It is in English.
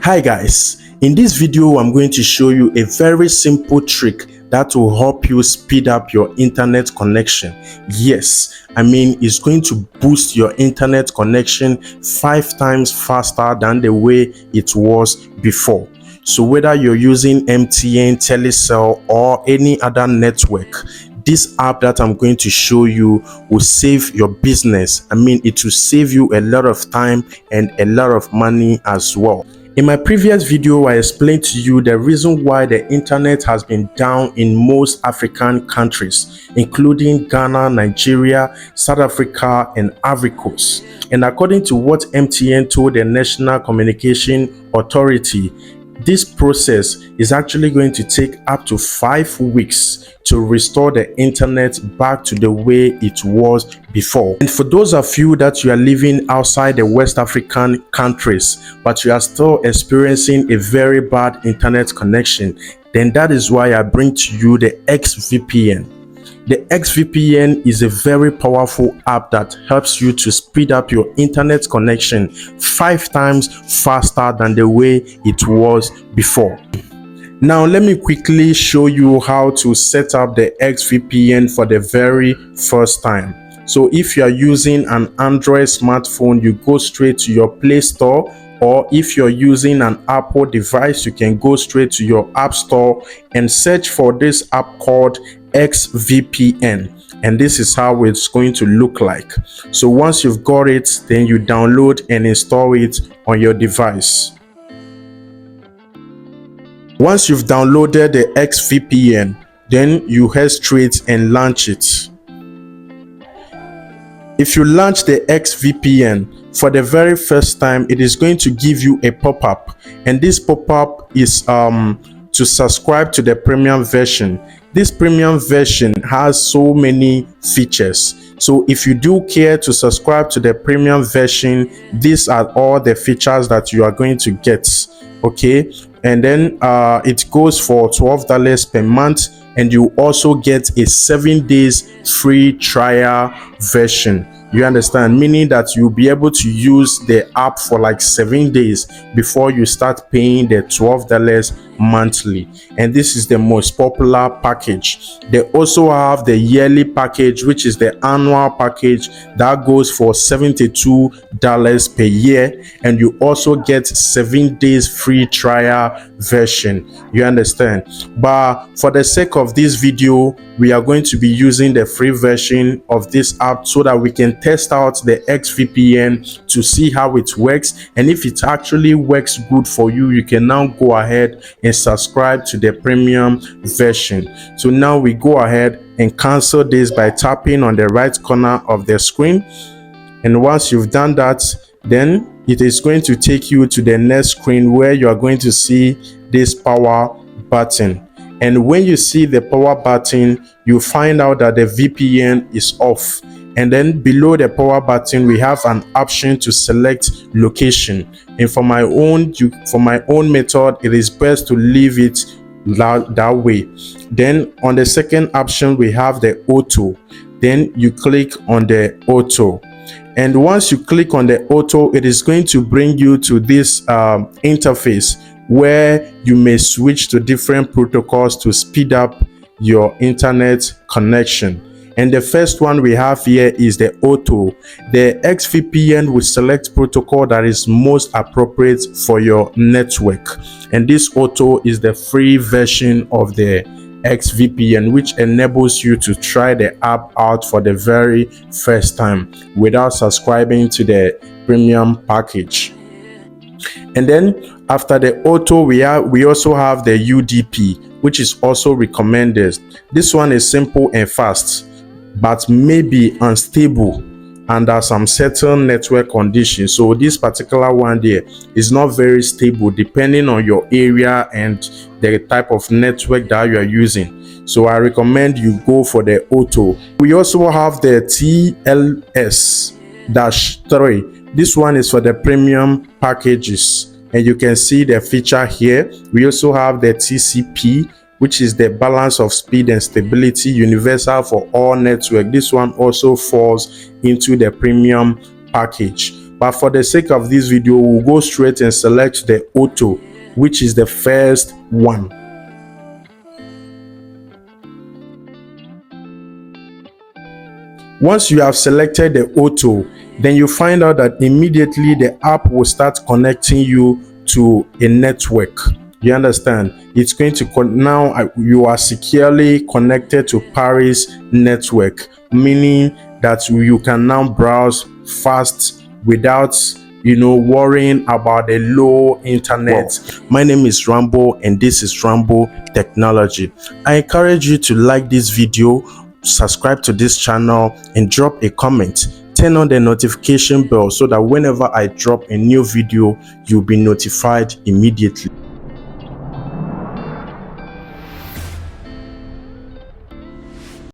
Hi guys, in this video I'm going to show you a very simple trick that will help you speed up your internet connection. Yes, it's going to boost your internet connection 5 times faster than the way it was before. So whether you're using MTN, Telecel or any other network, this app that I'm going to show you will save your business. It will save you a lot of time and a lot of money as well. In my previous video, I explained to you the reason why the internet has been down in most African countries, including Ghana, Nigeria, South Africa, and Ivory Coast. And according to what MTN told the National Communication Authority, this process is actually going to take up to 5 weeks to restore the internet back to the way it was before. And for those of you that you are living outside the West African countries, but you are still experiencing a very bad internet connection, then that is why I bring to you the XVPN. The XVPN is a very powerful app that helps you to speed up your internet connection 5 times faster than the way it was before. Now, let me quickly show you how to set up the XVPN for the very first time. So if you are using an Android smartphone, you go straight to your Play Store, or if you're using an Apple device, you can go straight to your App Store and search for this app called XVPN. And this is how it's going to look like. So once you've got it, then you download and install it on your device. Once you've downloaded the XVPN, then you head straight and launch it. If you launch the XVPN, for the very first time, it is going to give you a pop-up, and this pop-up is to subscribe to the premium version. This premium version has so many features. So if you do care to subscribe to the premium version, these are all the features that you are going to get. Okay, and then it goes for $12 per month, and you also get a 7 days free trial version. You understand, meaning that you'll be able to use the app for like 7 days before you start paying the $12 monthly. And this is the most popular package. They also have the yearly package, which is the annual package that goes for $72 per year, and you also get 7 days free trial version. You understand? But for the sake of this video, we are going to be using the free version of this app so that we can test out the XVPN to see how it works, and if it actually works good for you, you can now go ahead and subscribe to the premium version. So now we go ahead and cancel this by tapping on the right corner of the screen, and once you've done that, then it is going to take you to the next screen where you are going to see this power button. And when you see the power button, you find out that the VPN is off. And then below the power button, we have an option to select location. And for my own method, it is best to leave it that way. Then on the second option, we have the auto. Then you click on the auto. And once you click on the auto, it is going to bring you to this interface where you may switch to different protocols to speed up your internet connection. And the first one we have here is the auto. The XVPN will select protocol that is most appropriate for your network. And this auto is the free version of the XVPN, which enables you to try the app out for the very first time without subscribing to the premium package. And then after the auto, we also have the UDP, which is also recommended. This one is simple and fast, but may be unstable under some certain network conditions. So this particular one there is not very stable depending on your area and the type of network that you are using. So I recommend you go for the auto. We also have the TLS-3. This one is for the premium packages, and you can see the feature here. We also have the TCP, which is the balance of speed and stability, universal for all network. This one also falls into the premium package. but for the sake of this video, we'll go straight and select the auto, which is the first one. Once you have selected the auto, then you find out that immediately the app will start connecting you to a network. You understand? It's going to now you are securely connected to Paris network, meaning that you can now browse fast without worrying about a low internet. Wow. My name is Rambo and this is Rambo Technology. I encourage you to like this video, subscribe to this channel and drop a comment. Turn on the notification bell so that whenever I drop a new video, you'll be notified immediately.